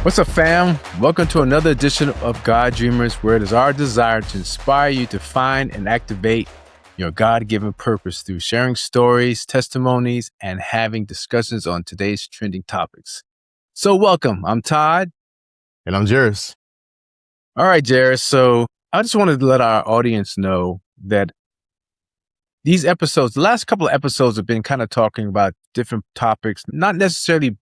What's up, fam? Welcome to another edition of God Dreamers, where it is our desire to inspire you to find and activate your God-given purpose through sharing stories, testimonies, and having discussions on today's trending topics. So welcome. I'm Todd. And I'm Jairus. All right, Jairus. So I just wanted to let our audience know that these episodes, the last couple of episodes have been kind of talking about different topics, not necessarily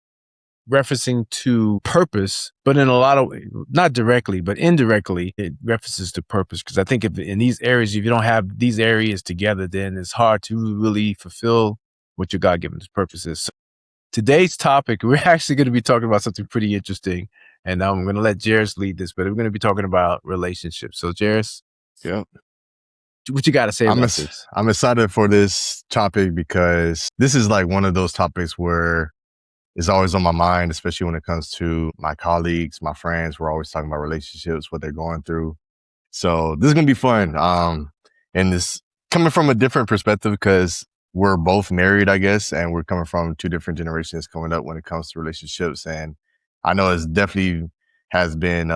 referencing to purpose, but in a lot of, not directly, but indirectly, it references to purpose. Because I think if in these areas, if you don't have these areas together, then it's hard to really fulfill what your God-given purpose is. So today's topic, we're actually going to be talking about something pretty interesting. And I'm going to let Jairus lead this, but we're going to be talking about relationships. So Jairus, Yep. what you got to say about this? I'm excited for this topic because this is like one of those topics where it's always on my mind, especially when it comes to my colleagues, my friends. We're always talking about relationships, what they're going through. So this is going to be fun. And this coming from a different perspective because we're both married, I guess, and we're coming from two different generations coming up when it comes to relationships. And I know it's definitely has been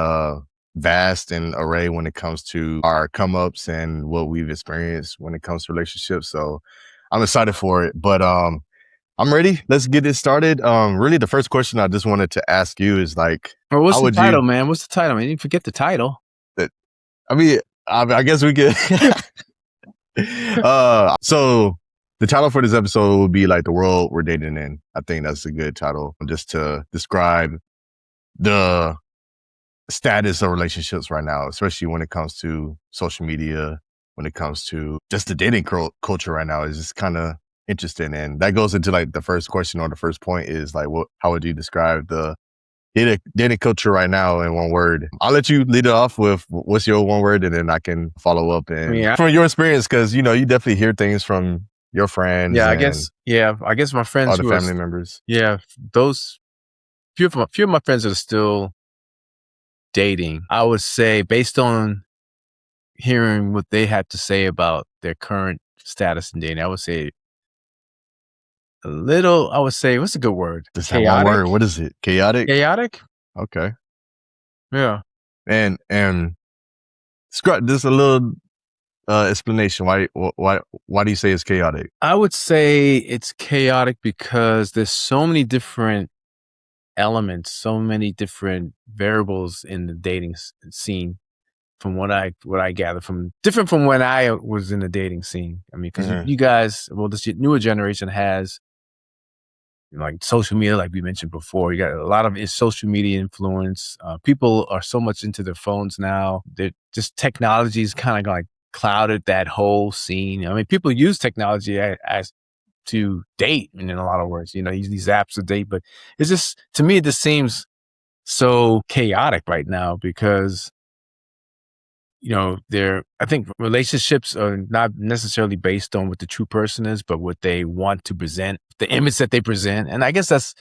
vast and array when it comes to our come ups and what we've experienced when it comes to relationships. So I'm excited for it. But I'm ready. Let's get it started. Really, the first question I just wanted to ask you is like, well, what's the title, man? What's the title? I mean, you forget the title. I guess we could. So the title for this episode will be like the world we're dating in. I think that's a good title just to describe the status of relationships right now, especially when it comes to social media, when it comes to just the dating culture right now is just kind of interesting. And that goes into like the first question or the first point is like, how would you describe the dating culture right now in one word? I'll let you lead it off with what's your one word and then I can follow up and from your experience, because you definitely hear things from your friends. Yeah, I guess my friends, other family members. Yeah, those few of my friends are still dating. I would say based on hearing what they had to say about their current status in dating, I would say what's a good word? Just that one word. What is it? Chaotic? Chaotic? Okay. Yeah. And just a little explanation. Why do you say it's chaotic? I would say it's chaotic because there's so many different elements, so many different variables in the dating scene from what I gather from when I was in the dating scene. I mean, because you guys, this newer generation has like social media, like we mentioned before. You got a lot of social media influence. People are so much into their phones now. They're just technology's kind of like clouded that whole scene. I mean, people use technology as to date, and in a lot of words, use these apps to date. But it's just, to me, it just seems so chaotic right now because I think relationships are not necessarily based on what the true person is, but what they want to present, the image that they present. And I guess that's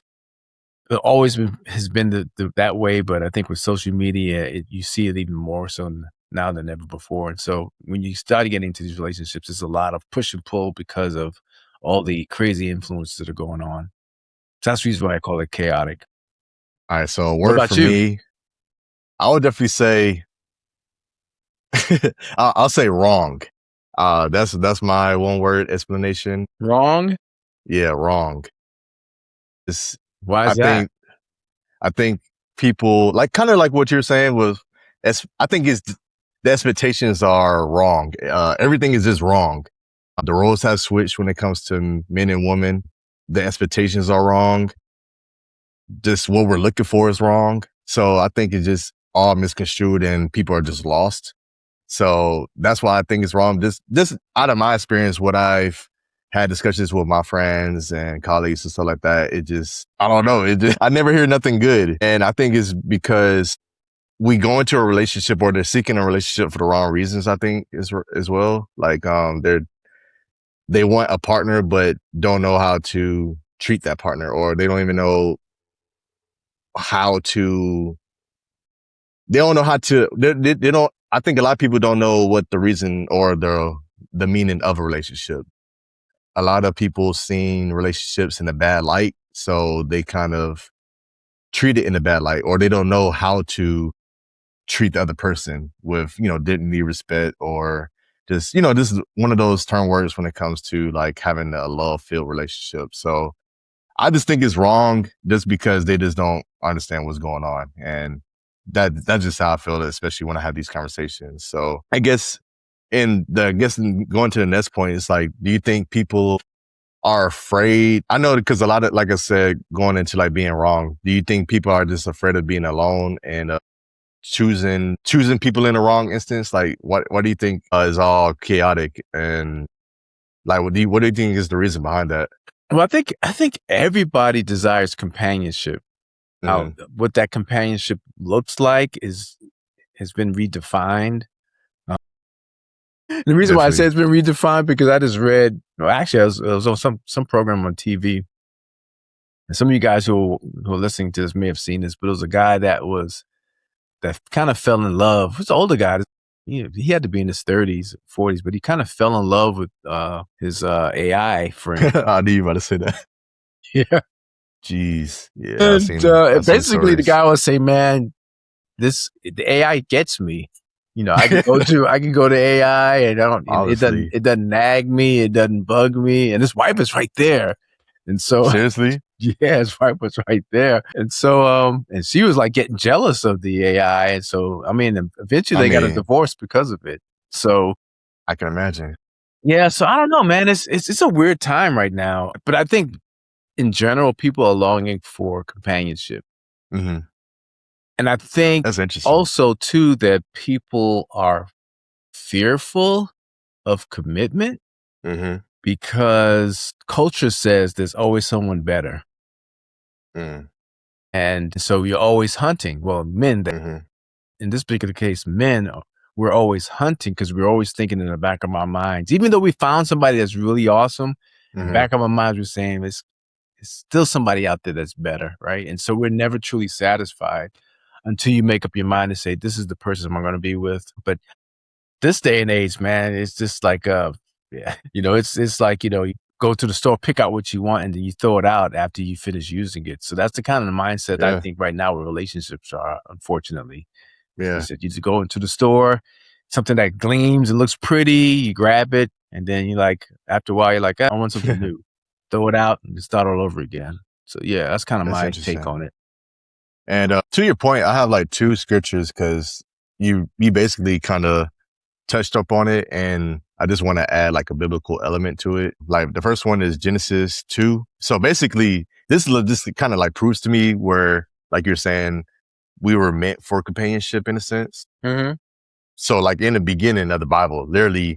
has been that way. But I think with social media, you see it even more so now than ever before. And so when you start getting into these relationships, there's a lot of push and pull because of all the crazy influences that are going on. So that's the reason why I call it chaotic. All right. So a word for me, I would definitely say, I'll say wrong. That's my one word explanation. Wrong? Yeah, wrong. Why is that? I think people kind of like what you're saying was, I think the expectations are wrong. Everything is just wrong. The roles have switched when it comes to men and women. The expectations are wrong. Just what we're looking for is wrong. So I think it's just all misconstrued and people are just lost. So that's why I think it's wrong. This out of my experience, what I've had discussions with my friends and colleagues and stuff like that, I don't know. I never hear nothing good. And I think it's because we go into a relationship or they're seeking a relationship for the wrong reasons, I think, as well. Like, they want a partner, but don't know how to treat that partner, or they don't even know how to, they don't, I think a lot of people don't know what the reason or the meaning of a relationship. A lot of people seen relationships in a bad light. So they kind of treat it in a bad light, or they don't know how to treat the other person with, dignity, respect, or just, this is one of those term words when it comes to like having a love filled relationship. So I just think it's wrong just because they just don't understand what's going on. And that's just how I feel, especially when I have these conversations. So I guess going to the next point, it's like, do you think people are afraid? I know, because a lot of, like I said, going into like being wrong, do you think people are just afraid of being alone and choosing people in the wrong instance? Like, what do you think is all chaotic, and like what do you think is the reason behind that? Well, I think everybody desires companionship. How Mm-hmm. what that companionship looks like has been redefined. The reason why I say Definitely. it's been redefined because I just read. Well, actually, I was on some program on TV, and some of you guys who are listening to this may have seen this, but it was a guy that kind of fell in love. He was an older guy. He had to be in his 30s, 40s, but he kind of fell in love with his AI friend. I knew you were about to say that. Yeah. Jeez. Yeah, And I've seen basically the stories. guy would say, "Man, the AI gets me. I can go to AI and Honestly. it doesn't nag me, it doesn't bug me, and his wife is right there." And so Seriously? yeah, his wife was right there. And so and she was like getting jealous of the AI. And so I mean eventually I they got a mean, divorce because of it. So I can imagine. yeah, so I don't know, man. It's a weird time right now. But I think in general people are longing for companionship. Hmm. And I think That's interesting. also too that people are fearful of commitment Hmm. because culture says there's always someone better. Mm. And so you're always hunting. Well, Hmm. in this particular case, we're always hunting because we're always thinking in the back of our minds, even though we found somebody that's really awesome, in the Hmm. back of our minds, we're saying it's still somebody out there that's better. Right. And so we're never truly satisfied until you make up your mind to say, this is the person I'm going to be with. But this day and age, man, it's just like, yeah, it's like, you go to the store, pick out what you want, and then you throw it out after you finish using it. So that's the kind of mindset I Yeah. think right now where relationships are, unfortunately. You Yeah. said you just go into the store, something that gleams and looks pretty, you grab it, and then you like, after a while, you're like, "Ah, I want something new." Throw it out and just start all over again. So yeah, that's kind of That's my take interesting. on it. And to your point, I have like two scriptures because you basically kind of touched up on it, and I just want to add like a biblical element to it. Like the first one is Genesis 2. So basically, this kind of like proves to me where, like you're saying, we were meant for companionship in a sense. Mhm. So like in the beginning of the Bible, literally,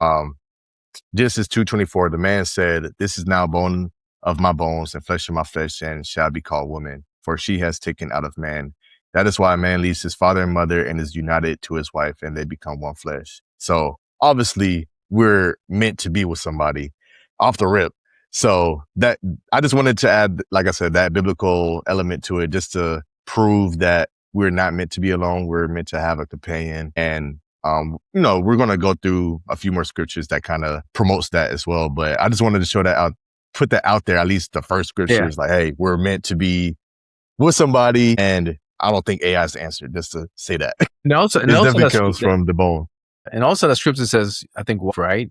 Genesis 2:24, the man said, "This is now bone of my bones and flesh of my flesh, and shall be called woman, for she has taken out of man. That is why a man leaves his father and mother and is united to his wife, and they become one flesh." So obviously, we're meant to be with somebody off the rip. So that I just wanted to add, like I said, that biblical element to it, just to prove that we're not meant to be alone. We're meant to have a companion, and we're going to go through a few more scriptures that kind of promotes that as well. But I just wanted to show that out, put that out there. At least the first scripture Yeah. is like, hey, we're meant to be with somebody. And I don't think AI is the answer, just to say that. And also It definitely comes from the bone. that scripture says, I think, right?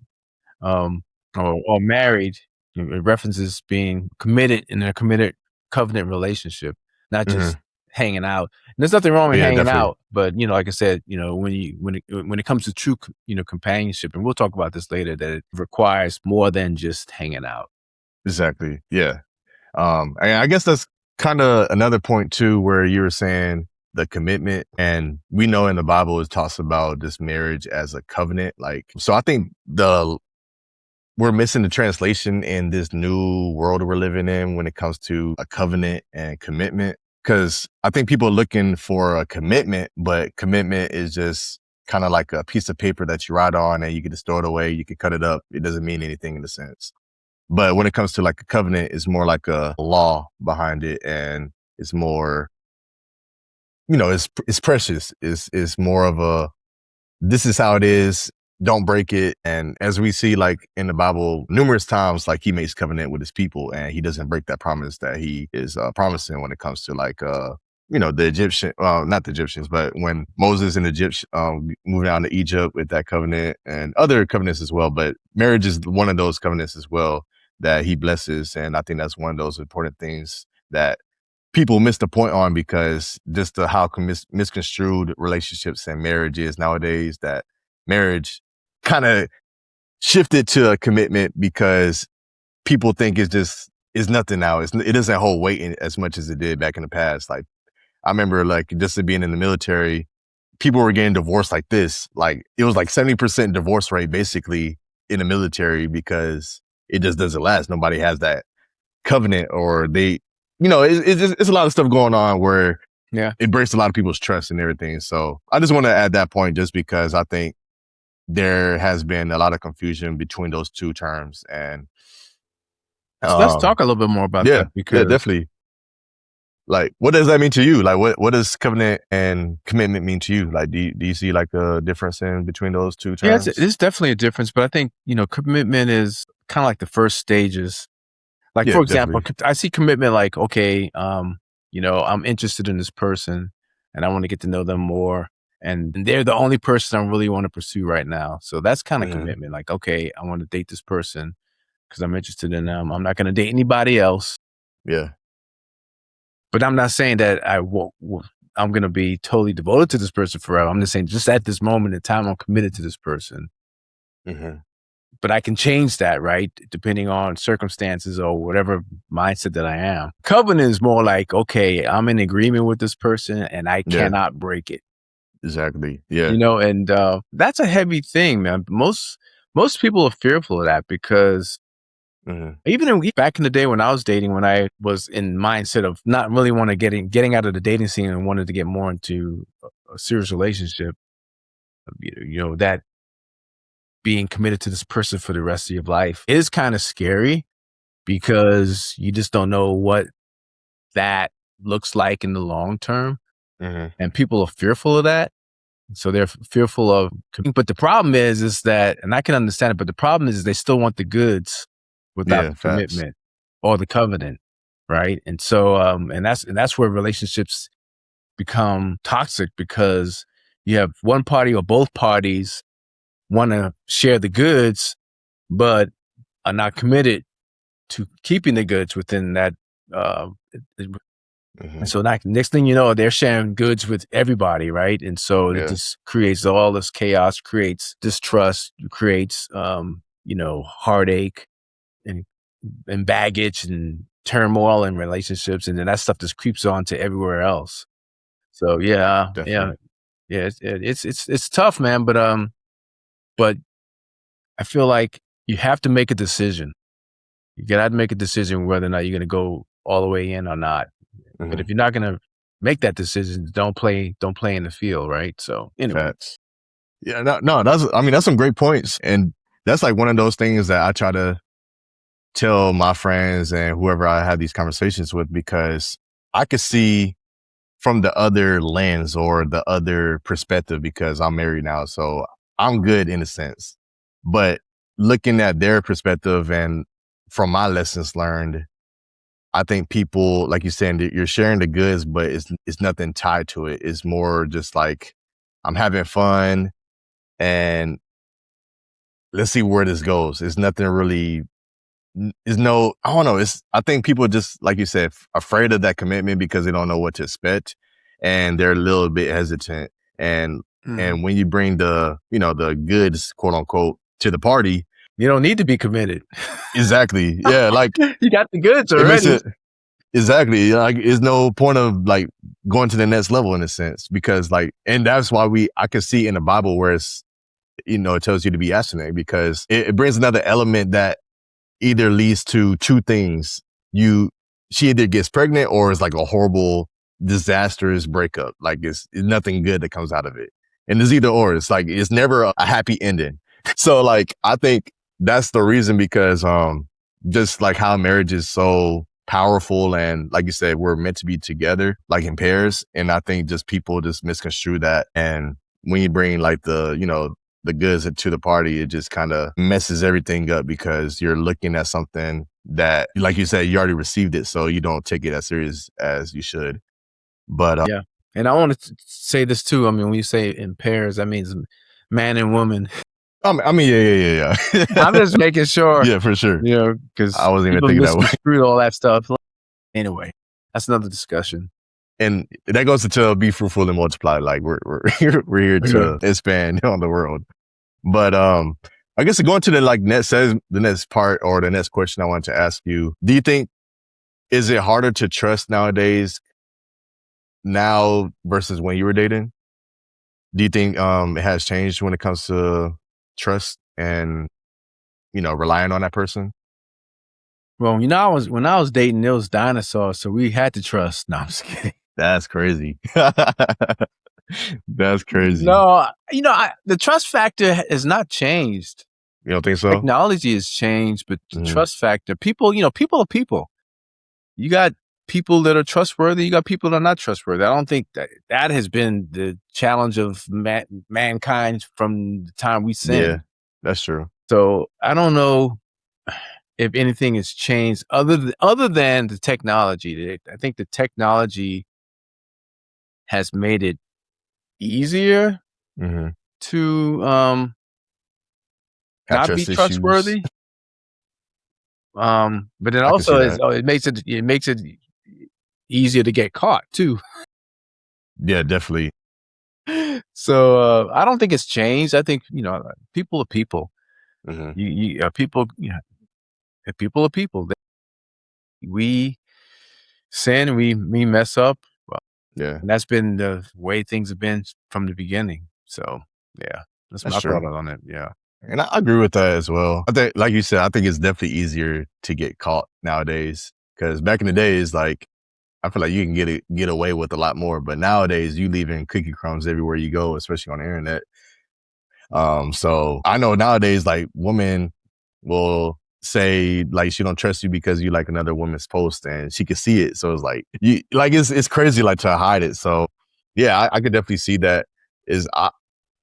Um, or married, it references being committed in a committed covenant relationship, not just Hmm. hanging out. And there's nothing wrong with Yeah, hanging definitely. out, but like I said, when it comes to true, companionship, and we'll talk about this later, that it requires more than just hanging out. Exactly. Yeah. And I guess that's kind of another point too, where you were saying the commitment, and we know in the Bible it talks about this marriage as a covenant. Like, so I think we're missing the translation in this new world we're living in when it comes to a covenant and commitment. Cause I think people are looking for a commitment, but commitment is just kind of like a piece of paper that you write on and you can just throw it away. You can cut it up. It doesn't mean anything in a sense. But when it comes to like a covenant, it's more like a law behind it. And it's more, it's precious. It's more of a, this is how it is. Don't break it. And as we see, like in the Bible, numerous times, like he makes covenant with his people, and he doesn't break that promise that he is promising when it comes to like the Egyptian, not the Egyptians, but when Moses and Egypt moved down to Egypt with that covenant and other covenants as well. But marriage is one of those covenants as well that he blesses. And I think that's one of those important things that people miss the point on, because just how misconstrued relationships and marriage is nowadays, that marriage kind of shifted to a commitment because people think it's nothing now. It doesn't hold weight as much as it did back in the past. Like, I remember, like, just being in the military, people were getting divorced like this. Like, it was like 70% divorce rate basically in the military, because it just doesn't last. Nobody has that covenant, or it's a lot of stuff going on where Yeah. it breaks a lot of people's trust and everything. So I just want to add that point, just because I think there has been a lot of confusion between those two terms. And So let's talk a little bit more about yeah, that, yeah, because definitely. Like, what does that mean to you? Like, what does covenant and commitment mean to you? Like, do you see like a difference in between those two yeah, terms? it's definitely a difference. But I think, commitment is kind of like the first stages. Like, Yeah, for example, definitely. I see commitment like, okay, I'm interested in this person and I want to get to know them more. And they're the only person I really want to pursue right now. So that's kind of Hmm. commitment. Like, okay, I want to date this person because I'm interested in them. I'm not going to date anybody else. Yeah. But I'm not saying that I'm going to be totally devoted to this person forever. I'm just saying, just at this moment in time, I'm committed to this person. Hmm. But I can change that, right? Depending on circumstances or whatever mindset that I am. Covenant is more like, okay, I'm in agreement with this person and I Yeah. cannot break it, Exactly. Yeah. and that's a heavy thing, man. Most people are fearful of that because Hmm. even back in the day when I was dating, when I was in mindset of not really want to getting out of the dating scene and wanted to get more into a serious relationship, that being committed to this person for the rest of your life is kind of scary because you just don't know what that looks like in the long term. Hmm. And people are fearful of that. So they're fearful of, but the problem is that, and I can understand it, but the problem is they still want the goods without Yeah. the Facts. commitment or the covenant. Right. And so, and that's where relationships become toxic because you have one party or both parties want to share the goods, but are not committed to keeping the goods within that. Uh, and Hmm. so next thing you know, they're sharing goods with everybody, right? And so it Yeah. just creates all this chaos, creates distrust, creates heartache and baggage and turmoil in relationships, and then that stuff just creeps on to everywhere else. So yeah, yeah, Definitely. yeah. It's tough, man. But I feel like you have to make a decision. You gotta make a decision whether or not you're gonna go all the way in or not. But if Hmm. you're not gonna make that decision, don't play in the field, right? So anyway. Facts. Yeah. No. No. That's some great points, and that's like one of those things that I try to tell my friends and whoever I have these conversations with, because I could see from the other lens or the other perspective, because I'm married now. So I'm good in a sense. But looking at their perspective and from my lessons learned, I think people, like you said, you're sharing the goods, but it's nothing tied to it. It's more just like, I'm having fun and let's see where this goes. It's nothing really. Is no, I don't know. I think people just, like you said, afraid of that commitment because they don't know what to expect, and they're a little bit hesitant. And Mhm. when you bring the goods, quote unquote, to the party, You don't need to be committed. exactly, yeah, like, You got the goods it makes already. it exactly like, there's no point of like going to the next level in a sense, because like, and that's why I can see in the Bible where it tells you to be abstinent, because it brings another element that either leads to two things. She either gets pregnant or it's like a horrible, disastrous breakup. Like, it's nothing good that comes out of it. And it's either or. It's like, it's never a happy ending. So like, I think that's the reason, because just like how marriage is so powerful, and like you said, we're meant to be together, like in pairs. And I think just people just misconstrue that. And when you bring like the goods to the party, it just kind of messes everything up, because you're looking at something that, like you said, you already received it, so you don't take it as serious as you should. But Yeah. And I want to say this too. I mean, when you say in pairs, that means man and woman. I mean, yeah. I'm just making sure, Yeah, for sure. I because wasn't even people thinking that way. misconstrue all that stuff. Anyway, that's another discussion. And that goes to be fruitful and multiply. Like we're we're here Yeah. to expand on the world. But I guess going to the the next part or the next question I wanted to ask you, do you think is it harder to trust nowadays now versus when you were dating? Do you think it has changed when it comes to trust and relying on that person? Well, when I was dating, there was dinosaurs, so we had to trust. No, I'm just kidding. That's crazy. That's crazy. No, the trust factor has not changed. You don't think so? Technology has changed, but the Hmm. trust factor, people, people are people. You got people that are trustworthy. You got people that are not trustworthy. I don't think that has been the challenge of mankind from the time we Yeah, sinned. that's true. So I don't know if anything has changed other than the technology. I think the technology has made it easier Hmm. to Have not be trust issues. trustworthy. But it I can see also that. it makes it easier to get caught too. Yeah, definitely. So I don't think it's changed. I think people are people. Hmm. People, people are people. We sin, we mess up, Yeah, and that's been the way things have been from the beginning. So yeah, that's that's my thought true. on it. Yeah. And I agree with that as well. I think, like you said, I think it's definitely easier to get caught nowadays. Because back in the days, like I feel like you can get away with a lot more. But nowadays, you leaving cookie crumbs everywhere you go, especially on the internet. So I know nowadays, like women will say like she don't trust you because you like another woman's post and she can see it. So it's like it's crazy like to hide it. So yeah, I could definitely see that. Is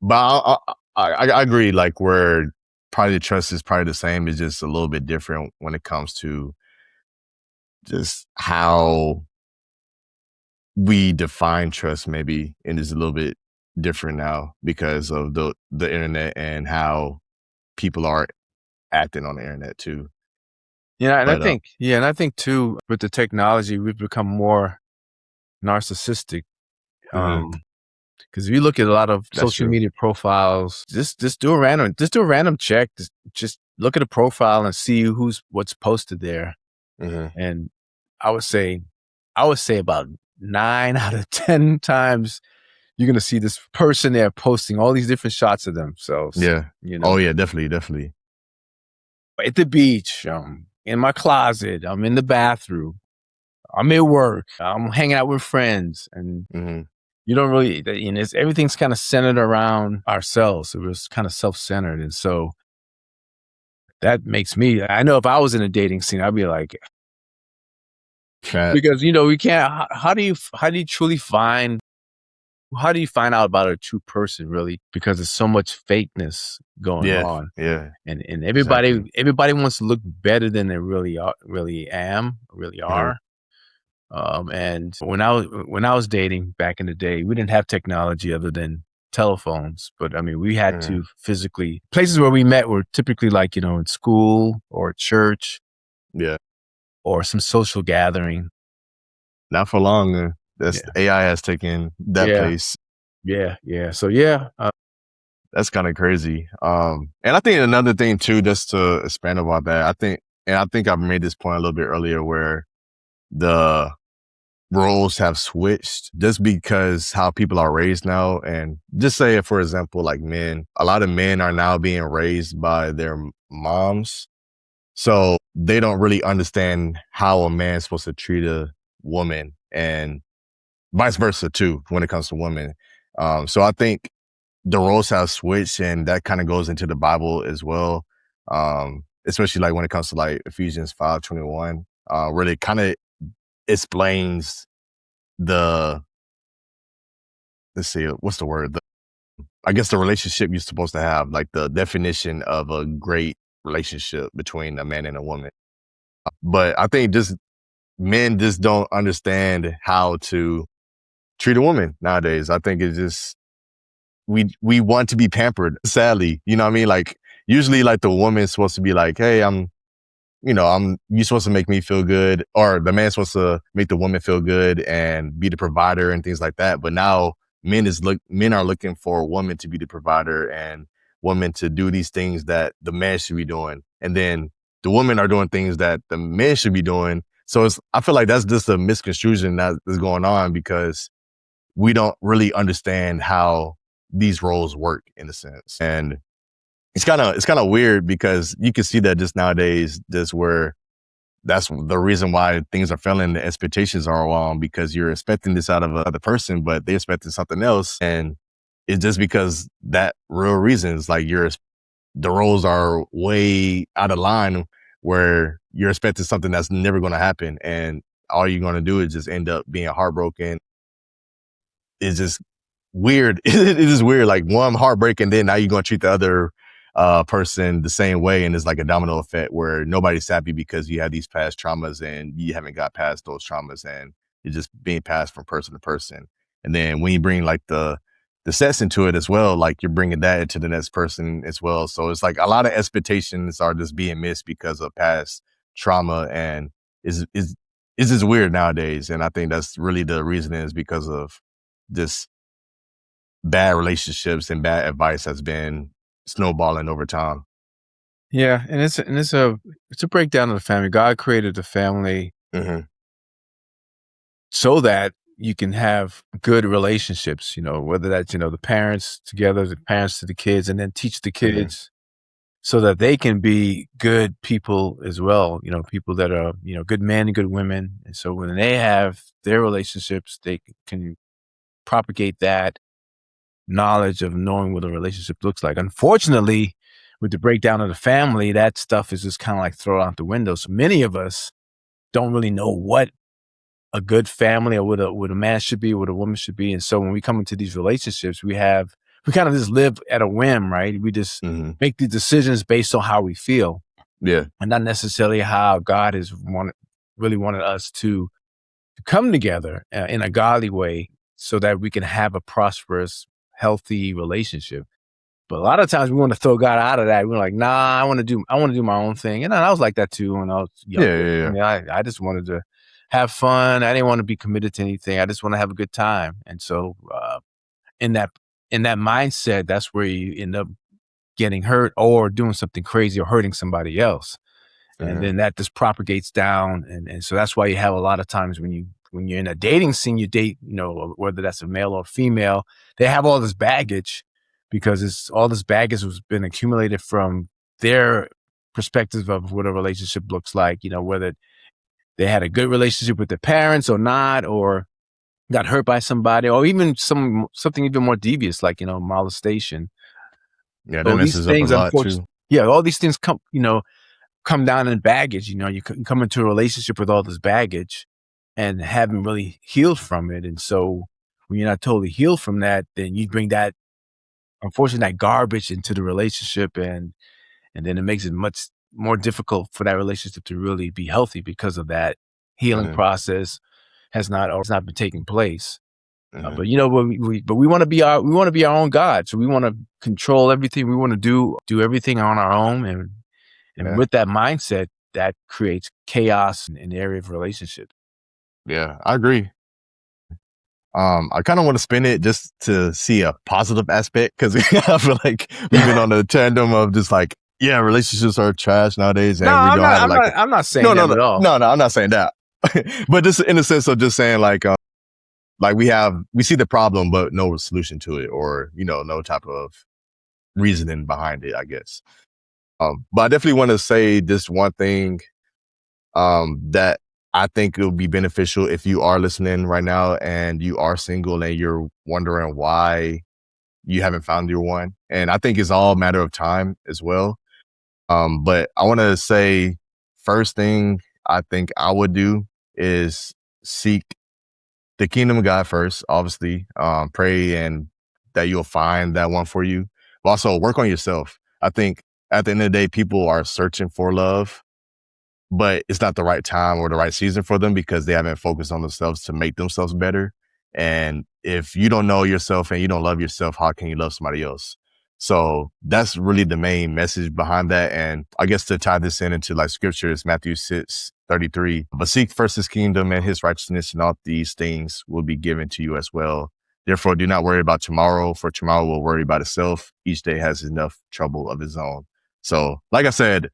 but I agree. Like where probably the trust is probably the same. It's just a little bit different when it comes to just how we define trust. Maybe and it's a little bit different now because of the internet and how people are acting on the internet too. Yeah, and But I think too with the technology we've become more narcissistic. mhm, Because if you look at a lot of that's social true. media profiles, just do a random check. Just look at a profile and see what's posted there. Mhm, And I would say, about 9 out of 10 times you're gonna see this person there posting all these different shots of themselves. yeah. You Oh know, yeah, definitely. at the beach, in my closet, I'm in the bathroom, I'm at work, I'm hanging out with friends, and Mhm, you don't really, everything's kind of centered around ourselves. It was kind of self-centered. And so that makes me, I know if I was in a dating scene, I'd be like, fat. because, we can't, how do you truly find, how do you find out about a true person really? Because there's so much fakeness going Yeah, on. yeah, And exactly. everybody wants to look better than they really Mhm, are. And when I was dating back in the day, we didn't have technology other than telephones. But I mean, we had mhm, to physically places where we met were typically like in school or church yeah. or some social gathering. Not for long. That's Yeah, AI has taken that yeah, place. yeah. So yeah, That's kind of crazy. And I think another thing too, just to expand about that, I think I've made this point a little bit earlier, where the roles have switched just because how people are raised now. And just say, for example, like men, a lot of men are now being raised by their moms. So they don't really understand how a man's supposed to treat a woman and vice versa too, when it comes to women. So I think the roles have switched and that kind of goes into the Bible as well. Especially like when it comes to like Ephesians 5:21, really kind of explains the let's see, what's the word? I guess the relationship you're supposed to have, like the definition of a great relationship between a man and a woman. But I think just men just don't understand how to. treat a woman nowadays. I think it's just we want to be pampered, sadly. You know what I mean? Like usually like the woman's supposed to be like, hey, you're supposed to make me feel good, or the man's supposed to make the woman feel good and be the provider and things like that. But now men are looking for a woman to be the provider and women to do these things that the man should be doing. And then the women are doing things that the men should be doing. So I feel like that's just a misconstruction that is going on because we don't really understand how these roles work in a sense. And it's kind of weird because you can see that just nowadays, just where that's the reason why things are failing. The expectations are wrong because you're expecting this out of another person, but they're expecting something else. And it's just because that real reason is like the roles are way out of line where you're expecting something that's never going to happen. And all you're going to do is just end up being heartbroken. It's just weird. It is weird. Like one heartbreaking, then now you're going to treat the other person the same way. And it's like a domino effect where nobody's happy because you have these past traumas and you haven't got past those traumas, and it's just being passed from person to person. And then when you bring like the sex into it as well, like you're bringing that into the next person as well. So it's like a lot of expectations are just being missed because of past trauma, and is just weird nowadays. And I think that's really the reason is because of this bad relationships and bad advice has been snowballing over time. Yeah, and it's a breakdown of the family. God created the family Hmm. so that you can have good relationships, whether that's, the parents together, the parents to the kids, and then teach the Hmm. kids so that they can be good people as well, people that are, good men and good women. And so when they have their relationships, they can propagate that knowledge of knowing what a relationship looks like. Unfortunately, with the breakdown of the family, that stuff is just kind of like thrown out the window. So many of us don't really know what a good family or what a man should be, what a woman should be. And so when we come into these relationships, we kind of just live at a whim, right? We just Hmm. make these decisions based on how we feel Yeah. and not necessarily how God has really wanted us to come together in a godly way so that we can have a prosperous, healthy relationship. But a lot of times we want to throw God out of that. We're like, nah, I want to do my own thing. And I was like that too when I was Yeah. younger. Yeah. I Yeah. mean, I just wanted to have fun. I didn't want to be committed to anything. I just want to have a good time. And so, in that in that mindset, that's where you end up getting hurt or doing something crazy or hurting somebody else. And Hmm. then that just propagates down. And so that's why you have a lot of times when you're in a dating scene, you date, whether that's a male or female, they have all this baggage because it's all this baggage has been accumulated from their perspective of what a relationship looks like, whether they had a good relationship with their parents or not, or got hurt by somebody, or even something even more devious, like, molestation. Yeah. That So these messes up a things, lot unfortunately, too. yeah, all these things come down in baggage. You can come into a relationship with all this baggage and haven't really healed from it. And so when you're not totally healed from that, then you bring that, unfortunately, that garbage into the relationship, and then it makes it much more difficult for that relationship to really be healthy because of that healing Hmm. process has not been taking place. Hmm. But we want to be our own God. So we want to control everything. We want to do everything on our own, and Yeah. with that mindset, that creates chaos in the area of relationships. Yeah. I agree. I kind of want to spin it just to see a positive aspect because I feel like we've been on the tandem of just like, yeah, relationships are trash nowadays, No, and we I'm don't not. have I'm like not. I'm not no, saying no, that no, at all. no, no. I'm not saying that, but just in the sense of just saying like we see the problem but no solution to it, or no type of reasoning behind it, I guess. But I definitely want to say this one thing that I think it would be beneficial if you are listening right now and you are single and you're wondering why you haven't found your one. And I think it's all a matter of time as well. But I want to say first thing I think I would do is seek the kingdom of God first, obviously. Pray and that you'll find that one for you. But also work on yourself. I think at the end of the day, people are searching for love, but it's not the right time or the right season for them because they haven't focused on themselves to make themselves better. And if you don't know yourself and you don't love yourself, how can you love somebody else? So that's really the main message behind that. And I guess to tie this in into like scriptures, Matthew 6:33, but seek first his kingdom and his righteousness, and all these things will be given to you as well. Therefore, do not worry about tomorrow, for tomorrow will worry about itself. Each day has enough trouble of its own. So like I said,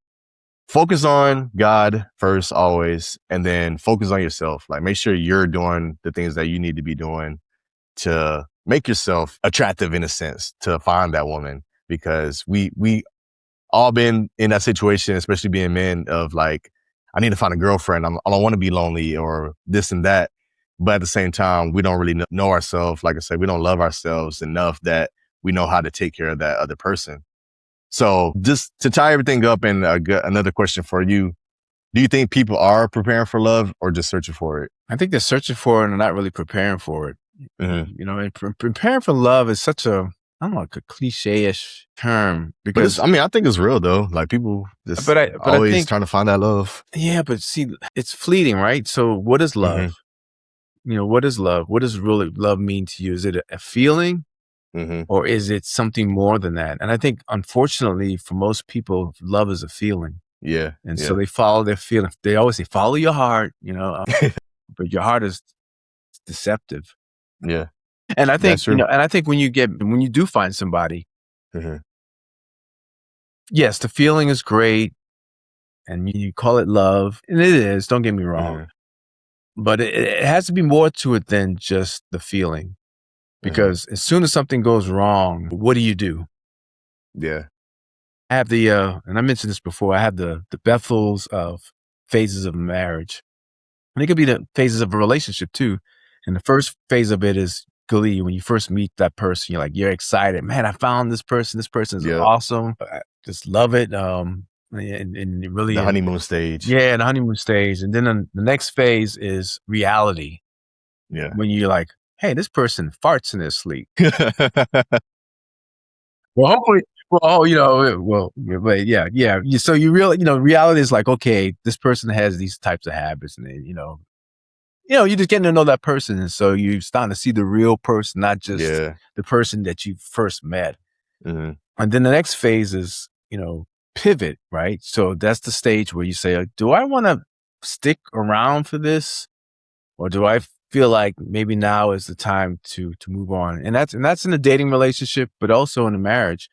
focus on God first, always, and then focus on yourself. Like make sure you're doing the things that you need to be doing to make yourself attractive in a sense to find that woman, because we all been in that situation, especially being men, of like, I need to find a girlfriend. I don't want to be lonely or this and that. But at the same time, we don't really know ourselves. Like I said, we don't love ourselves enough that we know how to take care of that other person. So just to tie everything up, and another question for you, do you think people are preparing for love or just searching for it? I think they're searching for it and not really preparing for it. Mm-hmm. You know, and preparing for love is such a, I don't know, like a cliche-ish term But it's, because, I mean, I think it's real though. Like people just but I always think, trying to find that love. yeah, but see, it's fleeting, right? So what is love? Mm-hmm. You know, what is love? What does really love mean to you? Is it a feeling, Mm-hmm. or is it something more than that? And I think, unfortunately, for most people, love is a feeling. Yeah. And so Yeah. they follow their feeling. They always say, follow your heart, you know, but your heart is deceptive. Yeah. And I think, That's true. and I think when you do find somebody, Mm-hmm. yes, the feeling is great and you call it love, and it is, don't get me wrong, Mm-hmm. but it has to be more to it than just the feeling, Mm-hmm. because as soon as something goes wrong, what do? Yeah. I have and I mentioned this before, I have the Bethels of phases of marriage. And it could be the phases of a relationship too. And the first phase of it is glee. When you first meet that person, you're excited. Man, I found this person. This person is Yep. awesome. I just love it. And really, The honeymoon stage. yeah, the honeymoon stage. And then the next phase is reality. Yeah. When you're like, hey, this person farts in their sleep. Well, hopefully, but yeah. So you really, reality is like, okay, this person has these types of habits, and you're just getting to know that person. And so you're starting to see the real person, not just Yeah. the person that you first met. Mm-hmm. And then the next phase is, pivot, right? So that's the stage where you say, do I want to stick around for this? Or do I feel like maybe now is the time to move on? And that's in a dating relationship, but also in a marriage.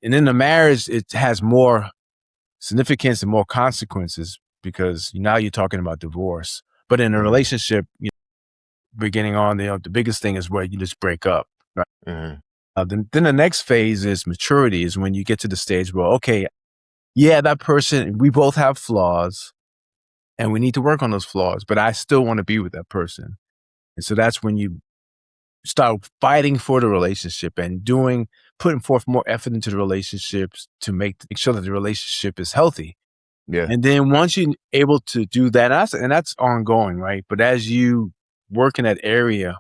And in the marriage, it has more significance and more consequences because now you're talking about divorce. But in a Mm-hmm. relationship, beginning on, the biggest thing is where you just break up. Right? Mm-hmm. Then the next phase is maturity, is when you get to the stage where, okay, yeah, that person, we both have flaws and we need to work on those flaws, but I still want to be with that person. And so that's when you start fighting for the relationship and putting forth more effort into the relationships to make sure that the relationship is healthy. Yeah. And then once you're able to do that, and that's ongoing, right? But as you work in that area,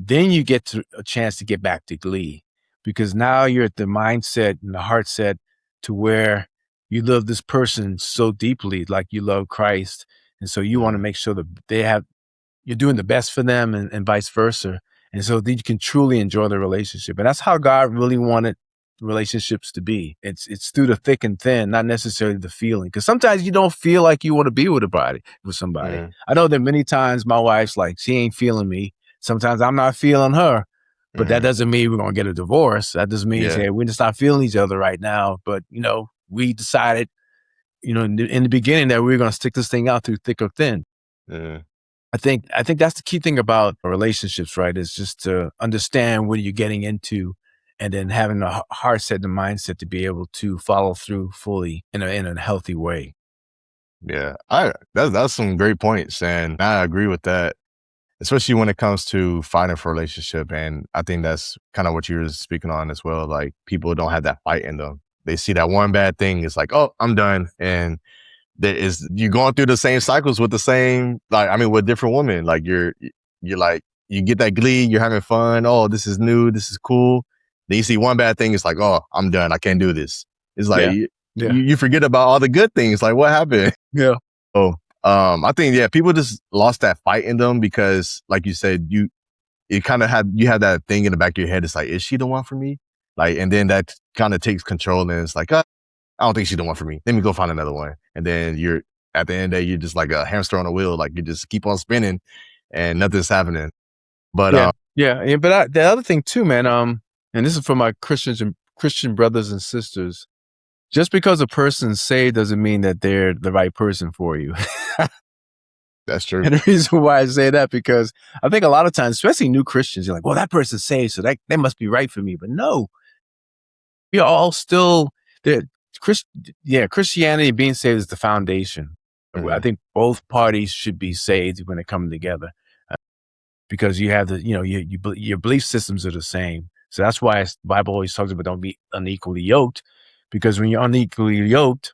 then you get to a chance to get back to glee, because now you're at the mindset and the heart set to where you love this person so deeply, like you love Christ. And so you want to Mm-hmm. make sure that you're doing the best for them, and vice versa. And so that you can truly enjoy the relationship. And that's how God really wanted relationships to be. It's through the thick and thin, not necessarily the feeling. Because sometimes you don't feel like you want to be with somebody. Mm-hmm. I know that many times my wife's like, she ain't feeling me. Sometimes I'm not feeling her. But that Mm-hmm. doesn't mean we're gonna get a divorce. That doesn't mean, Yeah. hey, we're just not feeling each other right now. But we decided, in the beginning, that we were gonna stick this thing out through thick or thin. Mm-hmm. I think that's the key thing about relationships, right? Is just to understand what you're getting into, and then having a heart set and mindset to be able to follow through fully in a healthy way. Yeah. That's some great points, and I agree with that, especially when it comes to fighting for a relationship. And I think that's kind of what you were speaking on as well. Like people don't have that fight in them. They see that one bad thing, it's like, oh, I'm done. And you're going through the same cycles with the same, like, I mean, with different women. Like you're like, you get that glee, you're having fun. Oh, this is new. This is cool. Then you see one bad thing. It's like, oh, I'm done. I can't do this. It's like, Yeah. Yeah. you forget about all the good things. Like what happened? Yeah. Oh, I think, yeah, people just lost that fight in them because like you said, it kind of you have that thing in the back of your head. It's like, is she the one for me? Like, and then that kind of takes control, and it's like, I don't think she's the one for me. Let me go find another one. And then you're at the end of the day, you're just like a hamster on a wheel. Like you just keep on spinning and nothing's happening. But Yeah, yeah. But the other thing too, man. And this is for my Christian brothers and sisters. Just because a person's saved doesn't mean that they're the right person for you. that's true. And the reason why I say that, because I think a lot of times, especially new Christians, you're like, well, that person's saved, so they must be right for me. But no, we are all still there. Christianity, being saved, is the foundation. I think both parties should be saved when they come together, because you have your belief systems are the same. So that's why the Bible always talks about don't be unequally yoked, because when you're unequally yoked,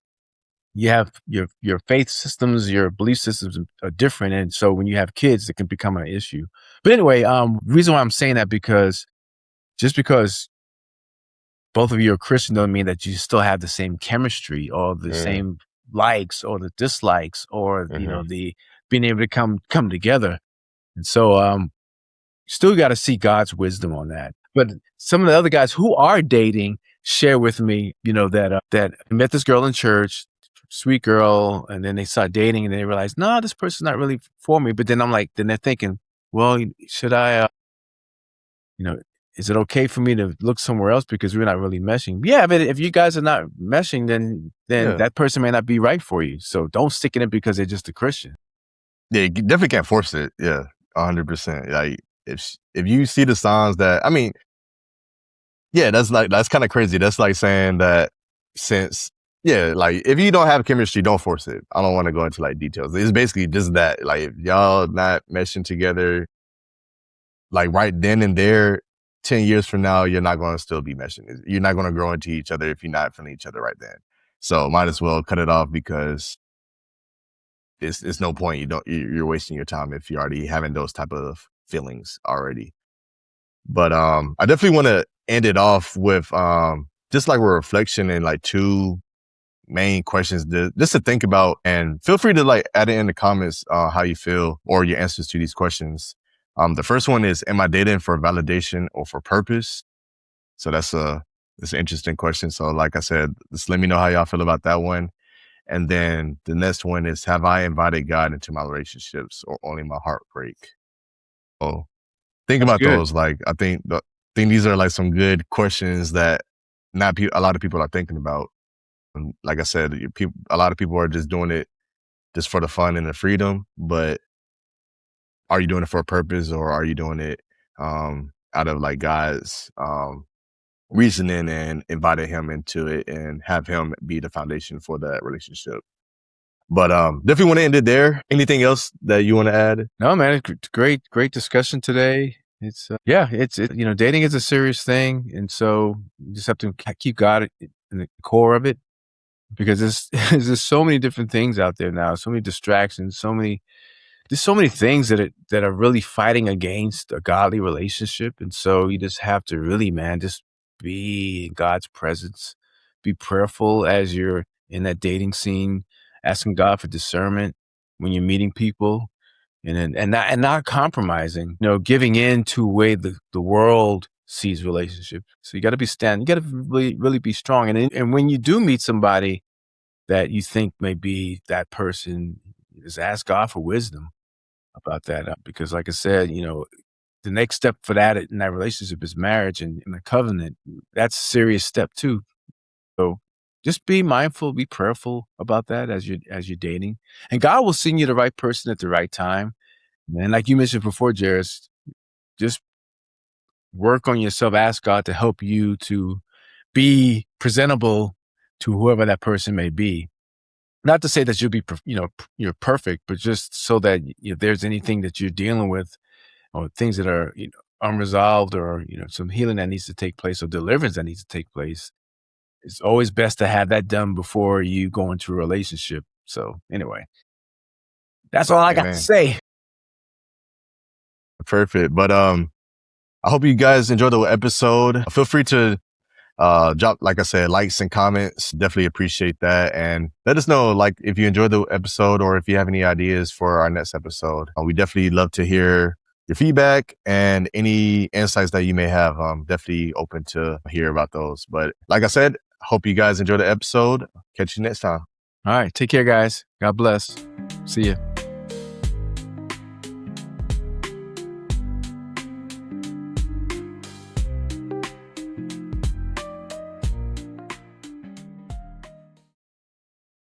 you have your faith systems, your belief systems are different. And so when you have kids, it can become an issue. But anyway, reason why I'm saying that, because just because both of you are Christian doesn't mean that you still have the same chemistry or the same likes or the dislikes or, the being able to come together. And so, still got to see God's wisdom on that. But some of the other guys who are dating share with me, that I met this girl in church, sweet girl, and then they start dating and they realize, no, this person's not really for me. But then I'm like, then they're thinking, well, should I, is it okay for me to look somewhere else because we're not really meshing? Yeah, but if you guys are not meshing, then that person may not be right for you. So don't stick in it because they're just a Christian. Yeah, you definitely can't force it. Yeah, 100%. Like if you see the signs that, I mean, yeah, that's kind of crazy. That's like saying that like if you don't have chemistry, don't force it. I don't want to go into like details. It's basically just that, like if y'all not meshing together, like right then and there, 10 years from now, you're not going to still be meshing. You're not going to grow into each other if you're not feeling each other right then. So might as well cut it off, because it's no point. You're wasting your time if you're already having those type of feelings already. But I definitely want to end it off with just like a reflection and like two main questions just to think about, and feel free to like add it in the comments how you feel or your answers to these questions. The first one is, am I dating for validation or for purpose? So that's an interesting question. So like I said, just let me know how y'all feel about that one. And then the next one is, have I invited God into my relationships or only my heartbreak? Oh, think That's about good. those. Like, I think these are like some good questions that not a lot of people are thinking about. And like I said, a lot of people are just doing it just for the fun and the freedom. But are you doing it for a purpose, or are you doing it out of like God's reasoning and inviting him into it and have him be the foundation for that relationship? But definitely want to end it there. Anything else that you want to add? No, man, it's great discussion today. It's dating is a serious thing, and so you just have to keep God in the core of it, because there's just so many different things out there now, so many distractions, there's so many things that are really fighting against a godly relationship, and so you just have to really, man, just be in God's presence, be prayerful as you're in that dating scene, asking God for discernment when you're meeting people, and not compromising, giving in to the way the world sees relationships. So you got to really, really be strong. And when you do meet somebody that you think may be that person, just ask God for wisdom about that. Because like I said, the next step for that in that relationship is marriage and the covenant. That's a serious step too. So just be mindful, be prayerful about that as you're dating, and God will send you the right person at the right time. And like you mentioned before, Jairus, just work on yourself. Ask God to help you to be presentable to whoever that person may be. Not to say that you'll be, you're perfect, but just so that if there's anything that you're dealing with, or things that are, unresolved, or, some healing that needs to take place, or deliverance that needs to take place, it's always best to have that done before you go into a relationship. So anyway, that's all I got to Amen. say. Perfect. But I hope you guys enjoyed the episode. Feel free to drop, like I said, likes and comments. Definitely appreciate that. And let us know, like, if you enjoyed the episode or if you have any ideas for our next episode. We definitely love to hear your feedback and any insights that you may have. I'm definitely open to hear about those. But like I said, hope you guys enjoy the episode. Catch you next time. All right. Take care, guys. God bless. See you.